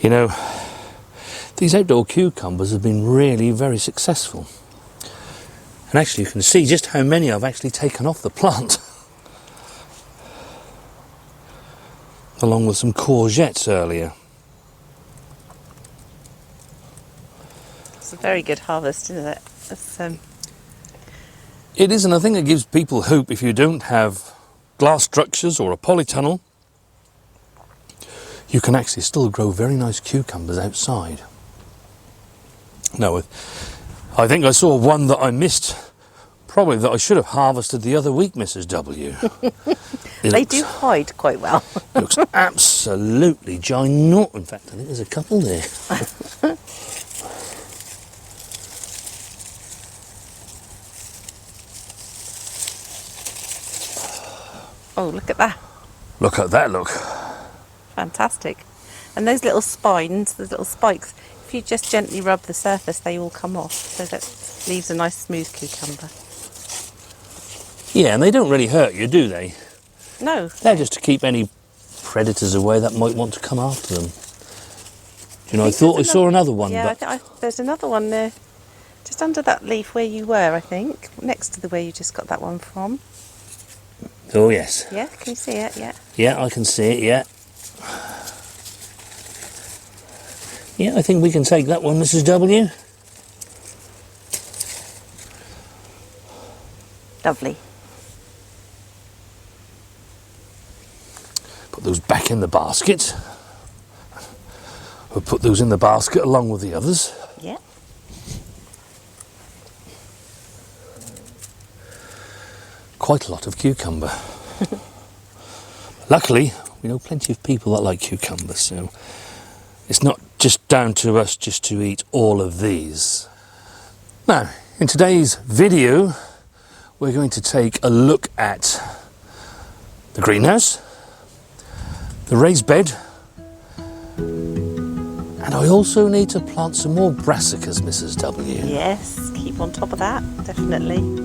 You know, these outdoor cucumbers have been really very successful. And actually you can see just how many I've actually taken off the plant. Along with some courgettes earlier. It's a very good harvest, isn't it? It's, It is, and I think it gives people hope if you don't have glass structures or a polytunnel. You can actually still grow very nice cucumbers outside. Now, I think I saw one that I missed, probably that I should have harvested the other week, Mrs. W. They do hide quite well. It looks absolutely ginormous. In fact, I think there's a couple there. Oh, look at that. Look at that, look. Fantastic. And those little spines, those little spikes, if you just gently rub the surface, they all come off. So that leaves a nice smooth cucumber. Yeah, and they don't really hurt you, do they? No. They're just to keep any predators away that might want to come after them. You know, I thought I saw another one. Yeah, but there's another one there, just under that leaf where you were, I think, next to the where you just got that one from. Oh, yes. Yeah, can you see it? Yeah. Yeah, I can see it, yeah. Yeah, I think we can take that one, Mrs. W. Lovely. Put those back in the basket. We'll put those in the basket along with the others. Yeah. Quite a lot of cucumber. Luckily, we know plenty of people that like cucumbers, so it's not just down to us just to eat all of these. Now, in today's video, we're going to take a look at the greenhouse, the raised bed, and I also need to plant some more brassicas, Mrs. W. Yes, keep on top of that, definitely.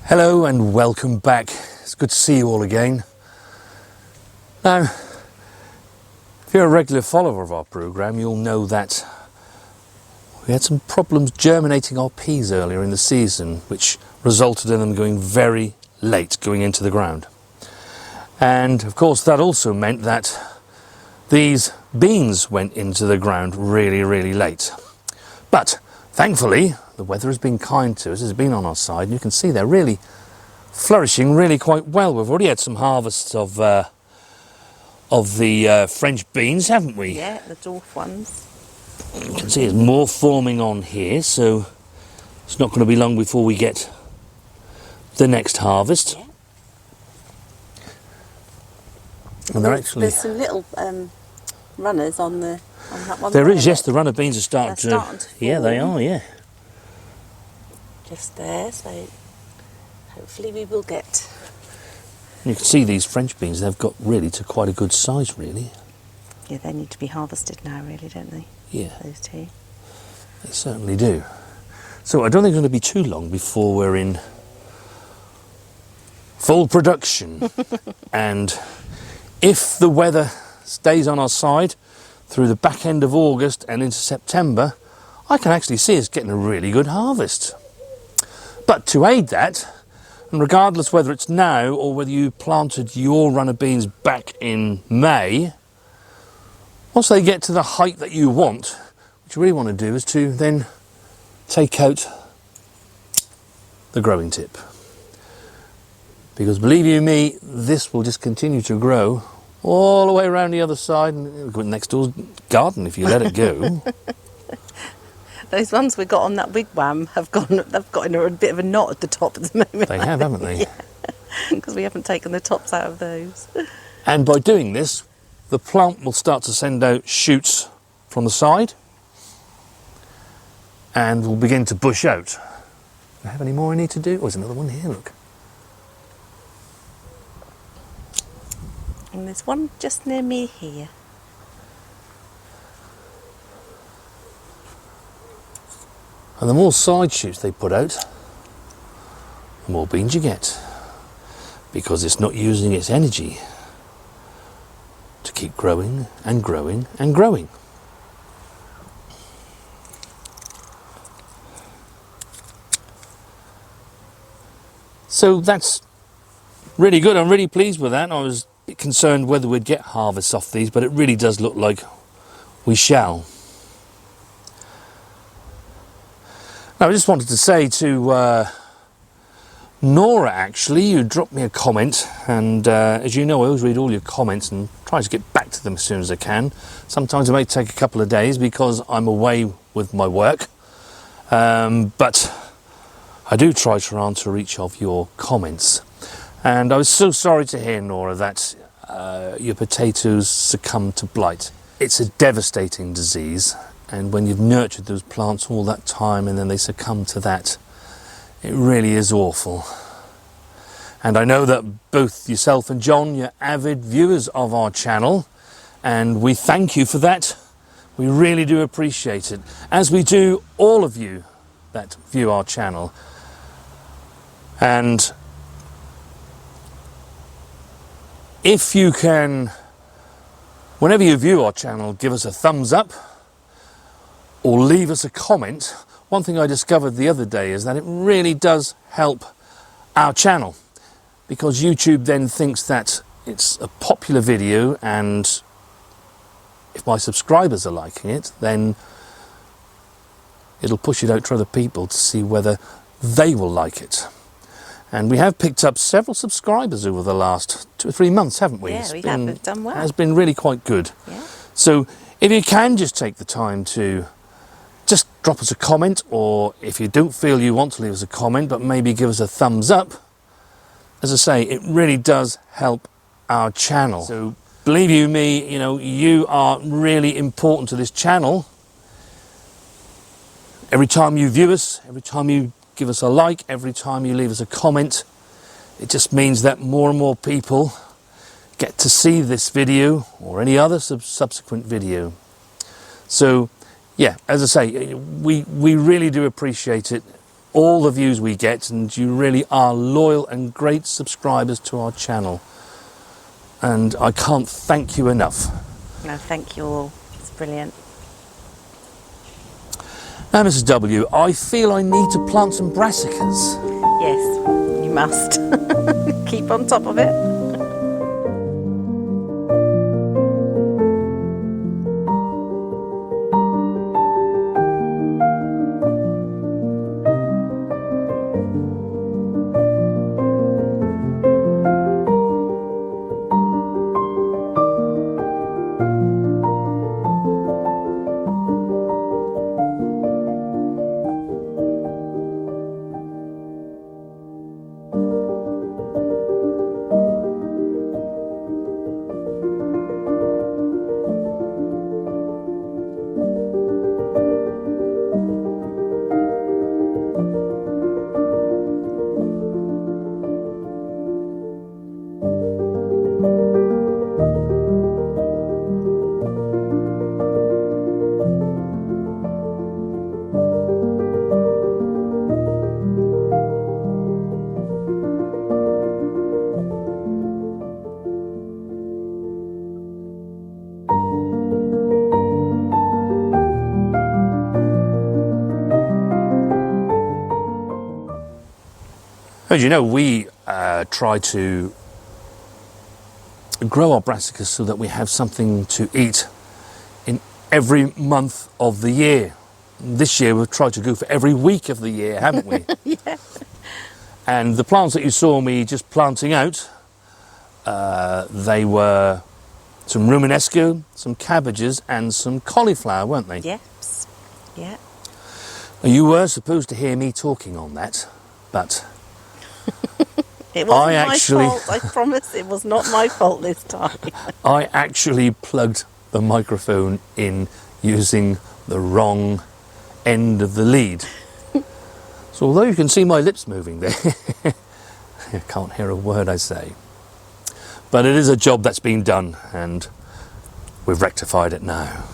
Hello and welcome back. It's good to see you all again. Now, if you're a regular follower of our programme, you'll know that we had some problems germinating our peas earlier in the season, which resulted in them going very late going into the ground. And of course that also meant that these beans went into the ground really, really late. But thankfully, the weather has been kind to us, it's been on our side, and you can see they're really flourishing really quite well. We've already had some harvests of the French beans, haven't we? Yeah, the dwarf ones. You can see there's more forming on here, so it's not going to be long before we get the next harvest. Yeah. And they're actually... There's some little runners on that one. There is, yes, the runner beans are starting to form. Yeah, they are, yeah. Just there, so hopefully we will get... You can see these French beans, they've got really to quite a good size, really. Yeah, they need to be harvested now, really, don't they? Yeah. Those two. They certainly do. So I don't think it's going to be too long before we're in full production. And if the weather stays on our side through the back end of August and into September, I can actually see us getting a really good harvest. But to aid that, and regardless whether it's now or whether you planted your runner beans back in May, once they get to the height that you want, what you really want to do is to then take out the growing tip. Because believe you me, this will just continue to grow all the way around the other side and go next door's garden if you let it go. Those ones we got on that wigwam they've got in a bit of a knot at the top at the moment. They have, haven't they? Because we haven't taken the tops out of those. And by doing this, the plant will start to send out shoots from the side and will begin to bush out. Do I have any more I need to do? Oh, there's another one here, look. And there's one just near me here. And the more side shoots they put out, the more beans you get, because it's not using its energy to keep growing and growing and growing. So that's really good. I'm really pleased with that. I was a bit concerned whether we'd get harvests off these, but it really does look like we shall. Now, I just wanted to say to Nora, actually, you dropped me a comment, and as you know, I always read all your comments and try to get back to them as soon as I can. Sometimes it may take a couple of days because I'm away with my work, but I do try to answer each of your comments. And I was so sorry to hear, Nora, that your potatoes succumbed to blight. It's a devastating disease. And when you've nurtured those plants all that time and then they succumb to that, it really is awful. And I know that both yourself and John, you're avid viewers of our channel, and we thank you for that. We really do appreciate it, as we do all of you that view our channel. And if you can, whenever you view our channel, give us a thumbs up, or leave us a comment. One thing I discovered the other day is that it really does help our channel, because YouTube then thinks that it's a popular video, and if my subscribers are liking it, then it'll push it out to other people to see whether they will like it. And we have picked up several subscribers over the last 2 or 3 months, haven't we? Yeah, we have. We've done well. It has been really quite good. Yeah. So if you can just take the time to just drop us a comment, or if you don't feel you want to leave us a comment, but maybe give us a thumbs up. As I say, it really does help our channel. So believe you me, you know, you are really important to this channel. Every time you view us, every time you give us a like, every time you leave us a comment, it just means that more and more people get to see this video or any other subsequent video. So yeah, as I say, we really do appreciate it, all the views we get, and you really are loyal and great subscribers to our channel. And I can't thank you enough. No, thank you all. It's brilliant. Now, Mrs. W, I feel I need to plant some brassicas. Yes, you must. Keep on top of it. As you know, we try to grow our brassicas so that we have something to eat in every month of the year. This year we've tried to go for every week of the year, haven't we? Yeah. And the plants that you saw me just planting out, they were some Romanesco, some cabbages and some cauliflower, weren't they? Yes. Yeah. Now, you were supposed to hear me talking on that, but It wasn't I my actually- fault. I promise it was not my fault this time. I actually plugged the microphone in using the wrong end of the lead. So although you can see my lips moving there, you can't hear a word I say. But it is a job that's been done and we've rectified it now.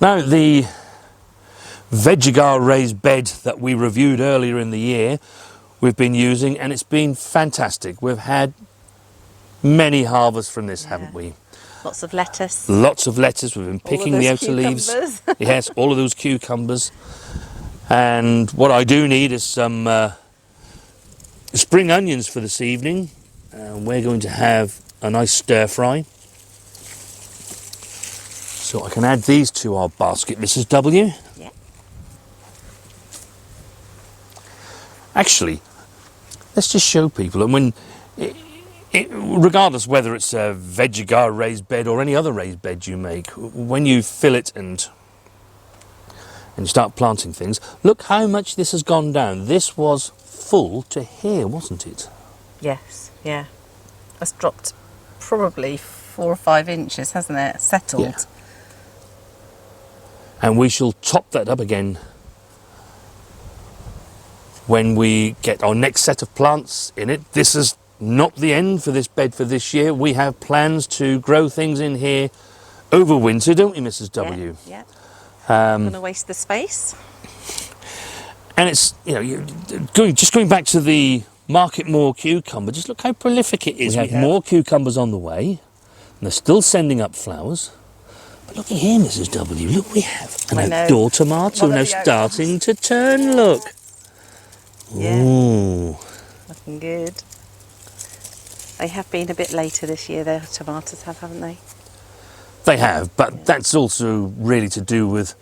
Now the vegegar raised bed that we reviewed earlier in the year, we've been using and it's been fantastic. We've had many harvests from this, haven't we? Lots of lettuce. Lots of lettuce. We've been picking the outer leaves. Yes, all of those cucumbers. And what I do need is some spring onions for this evening. We're going to have a nice stir fry. So I can add these to our basket, Mrs. W. Yeah. Actually, let's just show people. And when, regardless whether it's a vegegar raised bed or any other raised bed you make, when you fill it and start planting things, look how much this has gone down. This was full to here, wasn't it? Yes, yeah. It's dropped probably 4 or 5 inches, hasn't it? Settled. Yeah. And we shall top that up again when we get our next set of plants in it. This is not the end for this bed for this year. We have plans to grow things in here over winter, don't we, Mrs. W? Yeah. I'm going to waste the space. And it's, you know, going back to the Market Moor cucumber, just look how prolific it is. We have more cucumbers on the way, and they're still sending up flowers. But look at here, Mrs. W, look, we have an outdoor tomato now starting to turn, look. Yeah. Ooh. Looking good. They have been a bit later this year, the tomatoes have, haven't they? They have, but that's also really to do with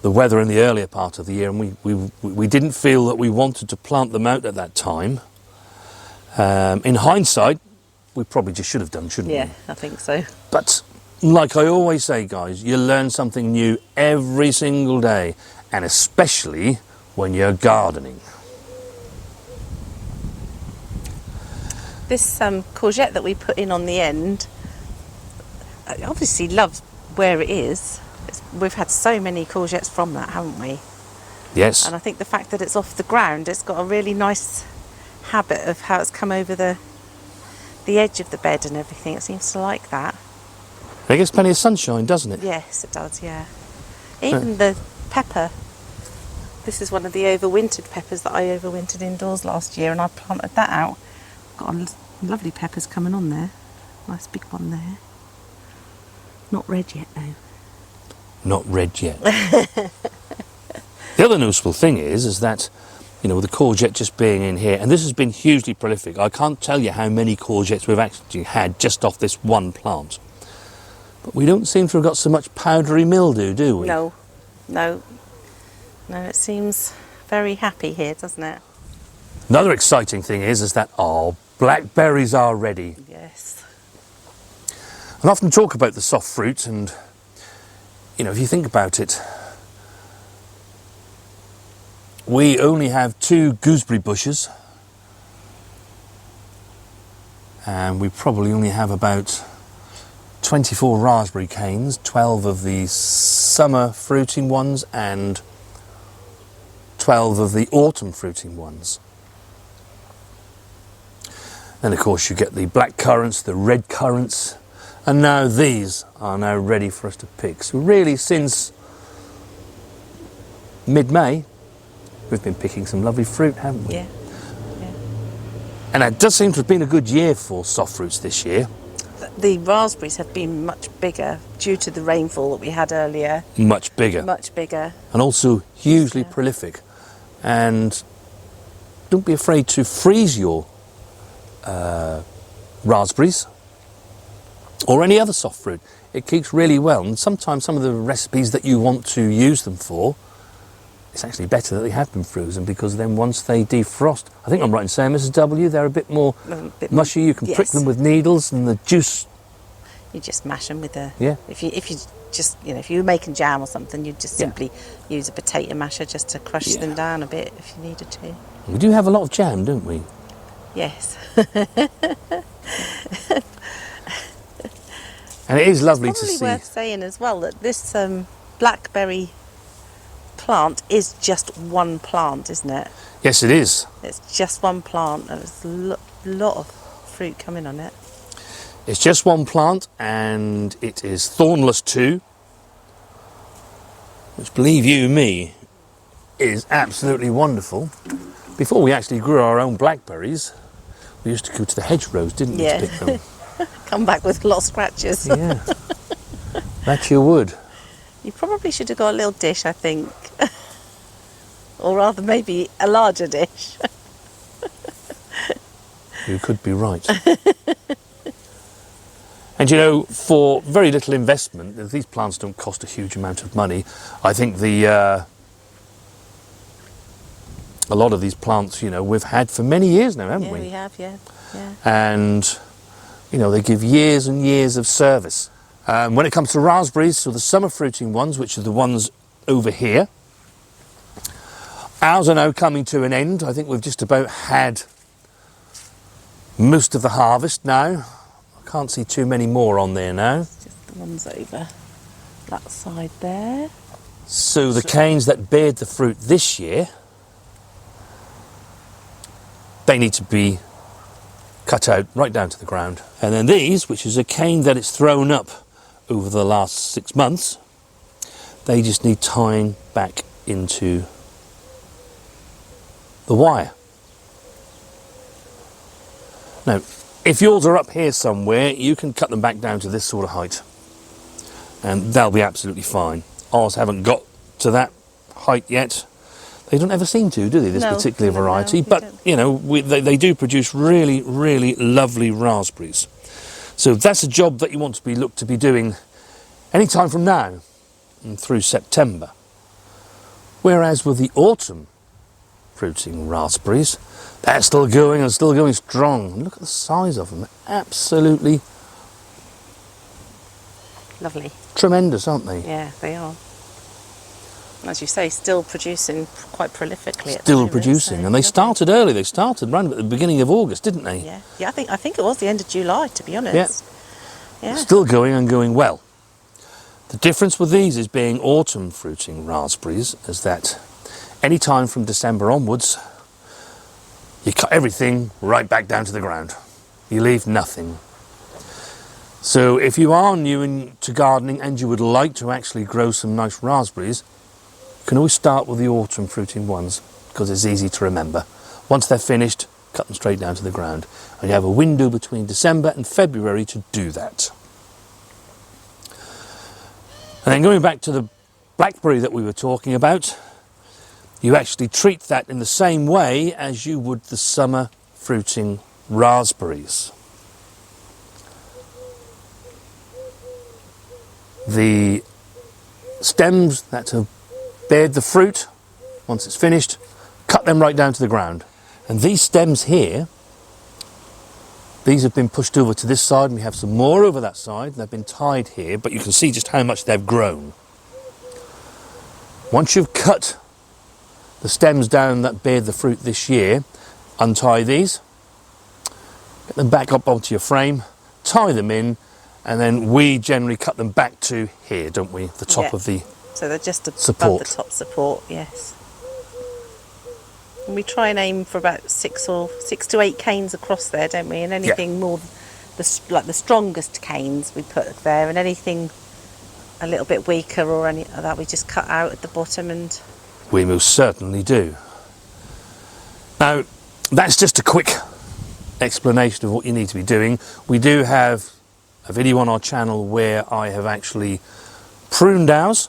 the weather in the earlier part of the year, and we didn't feel that we wanted to plant them out at that time. In hindsight, we probably just should have done, shouldn't we? Yeah, I think so. But like I always say, guys, you learn something new every single day, and especially when you're gardening. This courgette that we put in on the end, I obviously love where it is. We've had so many courgettes from that, haven't we? Yes. And I think the fact that it's off the ground, it's got a really nice habit of how it's come over the edge of the bed and everything. It seems to like that. It gets plenty of sunshine, doesn't it? Yes, it does, yeah. Even the pepper. This is one of the overwintered peppers that I overwintered indoors last year, and I planted that out. Got lovely peppers coming on there. Nice big one there. Not red yet, though. Not red yet. The other noticeable thing is that, you know, with the courgette just being in here, and this has been hugely prolific. I can't tell you how many courgettes we've actually had just off this one plant. But we don't seem to have got so much powdery mildew, do we? No, no. No, it seems very happy here, doesn't it? Another exciting thing is that our blackberries are ready. Yes. I often talk about the soft fruit, and you know, if you think about it, we only have 2 gooseberry bushes, and we probably only have about 24 raspberry canes, 12 of the summer fruiting ones and 12 of the autumn fruiting ones. And of course you get the black currants, the red currants, and now these are now ready for us to pick. So really since mid-May we've been picking some lovely fruit, haven't we? Yeah. Yeah. And it does seem to have been a good year for soft fruits this year. The raspberries have been much bigger due to the rainfall that we had earlier. Much bigger. Much bigger. And also hugely prolific. And don't be afraid to freeze your raspberries or any other soft fruit. It keeps really well, and sometimes some of the recipes that you want to use them for, it's actually better that they have been frozen, because then once they defrost, I think I'm right in saying, Mrs. W, they're a bit more mushy. You can prick them with needles and the juice You just mash them with a. Yeah. If you just if you were making jam or something, you'd just simply use a potato masher just to crush them down a bit if you needed to. We do have a lot of jam, don't we? Yes. And it is lovely to It's see. probably worth saying as well that this blackberry plant is just one plant, isn't it? Yes, it is. It's just one plant, and there's a lot of fruit coming on it. It's just one plant, and it is thornless too, which, believe you me, is absolutely wonderful. Before we actually grew our own blackberries, we used to go to the hedgerows, didn't we, to pick them? Come back with a lot of scratches. Yeah, that you would. You probably should have got a little dish, I think. Or rather, maybe a larger dish. You could be right. And for very little investment, these plants don't cost a huge amount of money. I think a lot of these plants, we've had for many years now, haven't we? Yeah, we have, yeah. And, they give years and years of service. When it comes to raspberries, so the summer fruiting ones, which are the ones over here, ours are now coming to an end. I think we've just about had most of the harvest now. I can't see too many more on there now. It's just the ones over that side there. So the canes that bared the fruit this year, they need to be cut out right down to the ground. And then these, which is a cane that it's thrown up over the last 6 months, they just need tying back into the wire. Now, if yours are up here somewhere, you can cut them back down to this sort of height, and they'll be absolutely fine. Ours haven't got to that height yet. They don't ever seem to, do they, this particular variety? But, they do produce really, really lovely raspberries. So that's a job that you want to look to be doing any time from now and through September. Whereas with the autumn fruiting raspberries, they're still going and still going strong. And look at the size of them. Absolutely lovely. Tremendous, aren't they? Yeah, they are. As you say, still producing quite prolifically. Still producing, and they started early. They started around at the beginning of August, didn't they? Yeah, I think it was the end of July, to be honest. Yeah. Still going and going well. The difference with these is being autumn fruiting raspberries is that any time from December onwards, you cut everything right back down to the ground. You leave nothing. So if you are new to gardening and you would like to actually grow some nice raspberries, you can always start with the autumn fruiting ones because it's easy to remember. Once they're finished, cut them straight down to the ground. And you have a window between December and February to do that. And then going back to the blackberry that we were talking about, you actually treat that in the same way as you would the summer fruiting raspberries. The stems that have bared the fruit, once it's finished, cut them right down to the ground. And these stems here, these have been pushed over to this side, and we have some more over that side. They've been tied here, but you can see just how much they've grown. Once you've cut the stems down that bared the fruit this year, untie these, get them back up onto your frame, tie them in, and then we generally cut them back to here, don't we? The top of the so they're just above support. The top support, yes. And we try and aim for about 6 to 8 canes across there, don't we? And anything more, like the strongest canes we put there, and anything a little bit weaker or any of that we just cut out at the bottom. And we most certainly do. Now, that's just a quick explanation of what you need to be doing. We do have a video on our channel where I have actually pruned ours,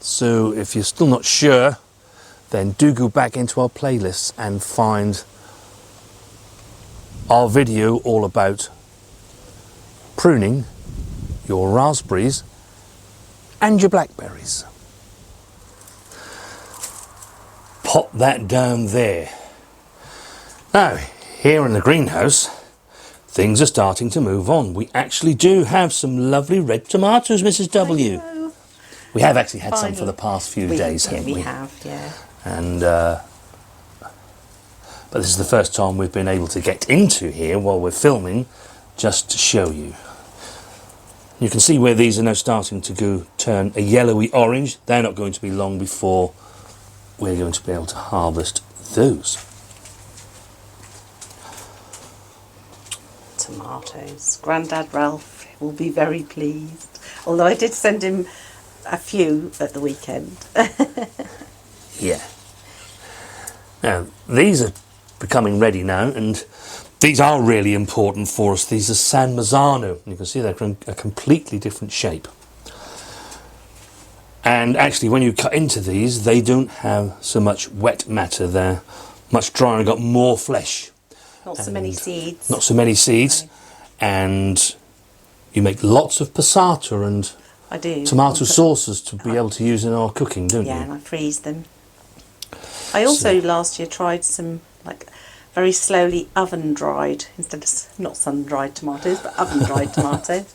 so if you're still not sure, then do go back into our playlists and find our video all about pruning your raspberries and your blackberries. Pop that down there. Now, here in the greenhouse, things are starting to move on. We actually do have some lovely red tomatoes, Mrs. W. Hello. We have actually had some for Finally. the past few days, haven't we? We have, yeah. And but this is the first time we've been able to get into here while we're filming, just to show you. You can see where these are now starting to turn a yellowy orange. They're not going to be long before we're going to be able to harvest those. Tomatoes. Grandad Ralph will be very pleased. Although I did send him a few at the weekend. Yeah. Now, these are becoming ready now, and these are really important for us. These are San Marzano. You can see they're a completely different shape. And actually, when you cut into these, they don't have so much wet matter. They're much drier and got more flesh. Not so many seeds. Not so many seeds. No. And you make lots of passata and I do. tomato sauces to be able to use in our cooking, don't you? Yeah, and I freeze them. I also last year tried some very slowly oven dried instead of not sun dried tomatoes, but oven dried tomatoes,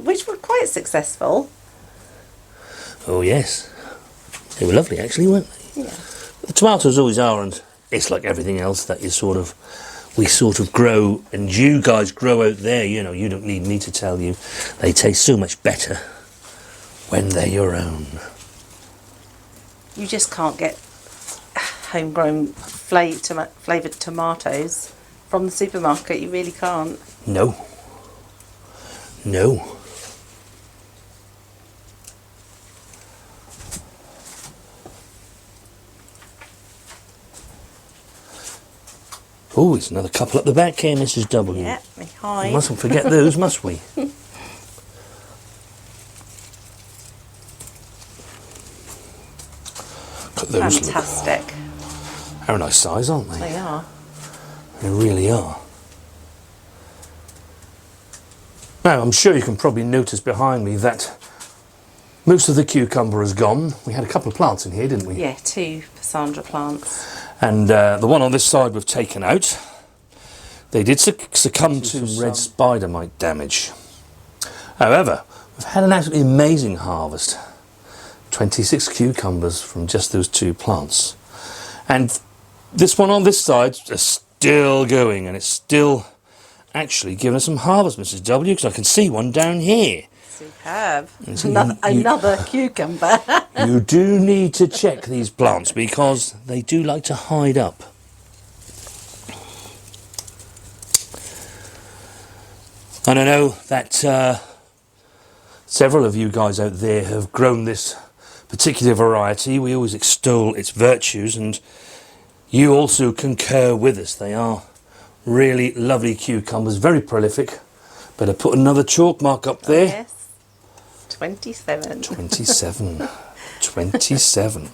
which were quite successful. Oh yes, they were lovely actually, weren't they? Yeah. The tomatoes always are, and it's like everything else that we sort of grow, and you guys grow out there. You know, you don't need me to tell you, they taste so much better when they're your own. You just can't get homegrown flavoured tomatoes from the supermarket. You really can't. No. No. Oh, there's another couple at the back here, Mrs. W. Yeah, they hide. We mustn't forget those, must we? Look at those. Fantastic. They're a nice size, aren't they? They are. They really are. Now, I'm sure you can probably notice behind me that most of the cucumber is gone. We had a couple of plants in here, didn't we? Yeah, 2 Cassandra plants. And the one on this side we've taken out. They did succumb to red spider mite damage. However, we've had an absolutely amazing harvest. 26 cucumbers from just those 2 plants. And this one on this side is still going, and it's still actually giving us some harvest, Mrs. W, because I can see one down here. Superb. Another cucumber. You do need to check these plants because they do like to hide up. And I know that several of you guys out there have grown this particular variety. We always extol its virtues, and you also concur with us. They are really lovely cucumbers, very prolific. Better put another chalk mark up there. Oh, yes. 27. 27. 27.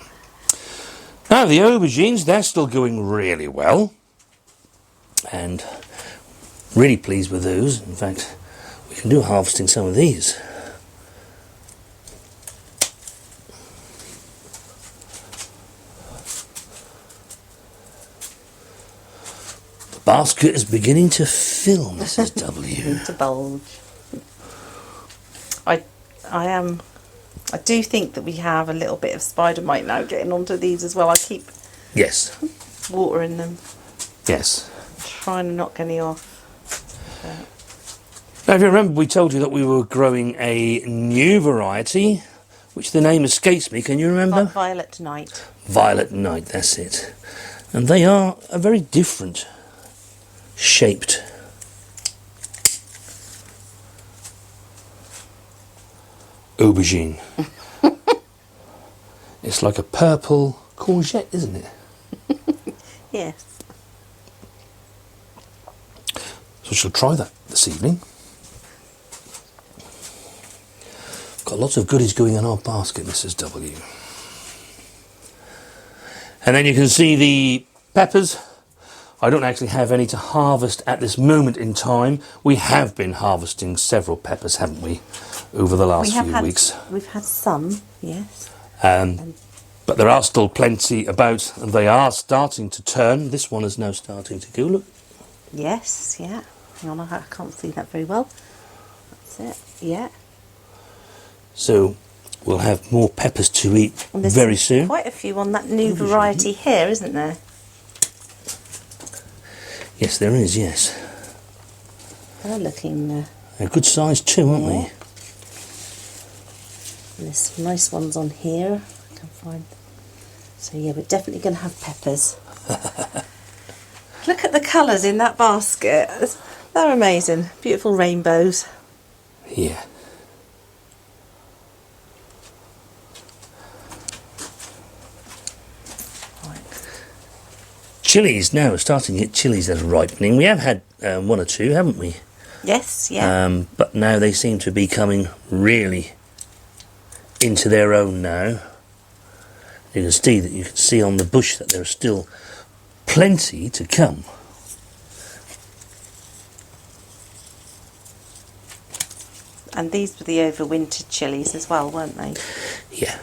Now the aubergines, they're still going really well, and really pleased with those. In fact, we can do harvesting some of these. The basket is beginning to fill, Mrs. W. To bulge. I do think that we have a little bit of spider mite now getting onto these as well. I keep Yes. watering them, Yes. trying to knock any off. Now, if you remember, we told you that we were growing a new variety, which the name escapes me. Can you remember? Violet Night. Violet Night, that's it. And they are a very different shaped aubergine. It's like a purple courgette, isn't it? Yes. So she'll try that this evening. Got lots of goodies going in our basket, Mrs. W. And then you can see the peppers. I don't actually have any to harvest at this moment in time. We have been harvesting several peppers, haven't we, over the last few weeks. We've had some, yes. But there are still plenty about, and they are starting to turn. This one is now starting to go, look. Yes, yeah. Hang on, I can't see that very well. That's it, yeah. So we'll have more peppers to eat And there's very soon. quite a few on that new variety here, isn't there? Yes, there is, yes. They're looking... They're good size too, aren't they? And there's some nice ones on here. I can find. So yeah, we're definitely going to have peppers. Look at the colours in that basket. They're amazing. Beautiful rainbows. Yeah. Chilies now, we're starting to get chilies that are ripening. We have had one or two, haven't we? Yes, yeah. But now they seem to be coming really into their own now. You can see on the bush that there are still plenty to come. And these were the overwintered chilies as well, weren't they? Yeah.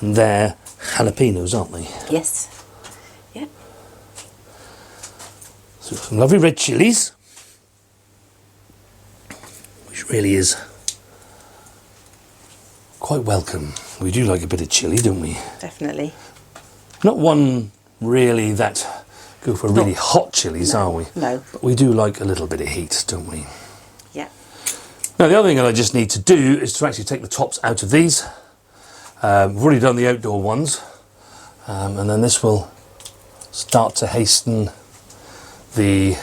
And they're jalapenos, aren't they? Yes. Yeah. So some lovely red chilies, which really is quite welcome. We do like a bit of chilli, don't we? Definitely. Not one really that go for really hot chilies, are we? No. But we do like a little bit of heat, don't we? Yeah. Now the other thing that I just need to do is to actually take the tops out of these. We've already done the outdoor ones, and then this will start to hasten the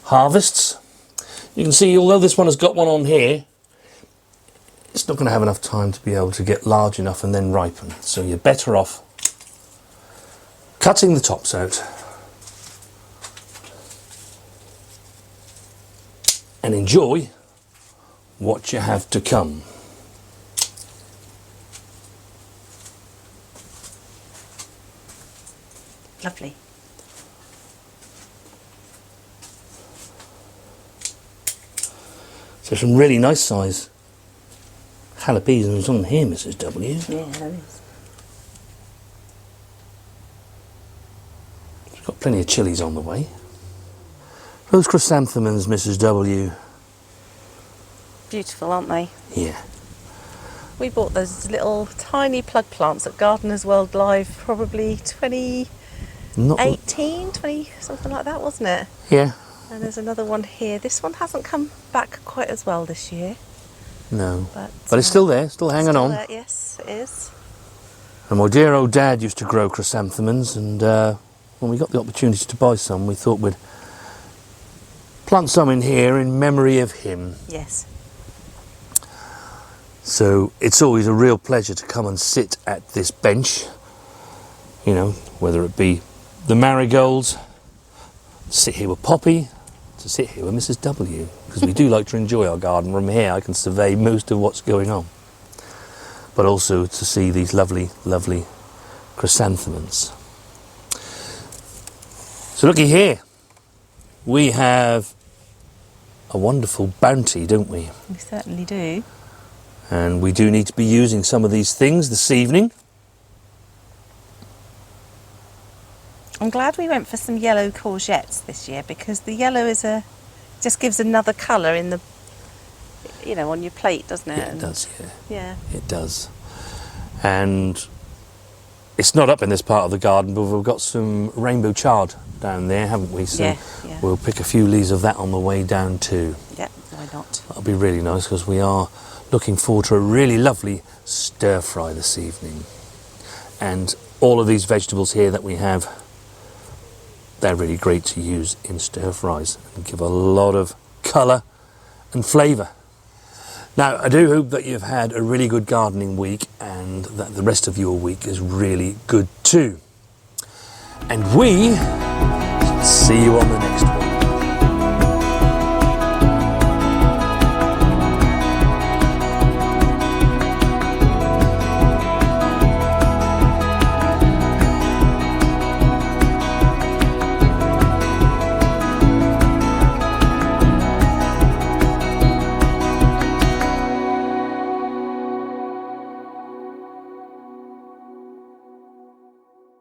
harvests. You can see, although this one has got one on here, it's not going to have enough time to be able to get large enough and then ripen. So you're better off cutting the tops out and enjoy what you have to come. Lovely. So some really nice size jalapenos on here, Mrs. W. Yeah, there is. We've got plenty of chilies on the way. Those chrysanthemums, Mrs. W. Beautiful, aren't they? Yeah. We bought those little tiny plug plants at Gardeners World Live probably 2018, 20, something like that, wasn't it? Yeah. And there's another one here. This one hasn't come back quite as well this year. No. But it's still there, still hanging on. There, yes, it is. And my dear old dad used to grow chrysanthemums, and when we got the opportunity to buy some, we thought we'd plant some in here in memory of him. Yes. So it's always a real pleasure to come and sit at this bench, you know, whether it be the marigolds, sit here with Poppy, to sit here with Mrs. W, because we do like to enjoy our garden. From here I can survey most of what's going on, but also to see these lovely, lovely chrysanthemums. So looky here, we have a wonderful bounty, don't we? We certainly do. And we do need to be using some of these things this evening. I'm glad we went for some yellow courgettes this year, because the yellow just gives another colour in the, you know, on your plate, doesn't it? Yeah, it does, yeah. Yeah. It does. And it's not up in this part of the garden, but we've got some rainbow chard down there, haven't we? So yeah. we'll pick a few leaves of that on the way down too. Yeah, why not? That'll be really nice, because we are looking forward to a really lovely stir fry this evening. And all of these vegetables here that we have, they're really great to use in stir fries and give a lot of colour and flavour. Now, I do hope that you've had a really good gardening week, and that the rest of your week is really good too. And we shall see you on the next one.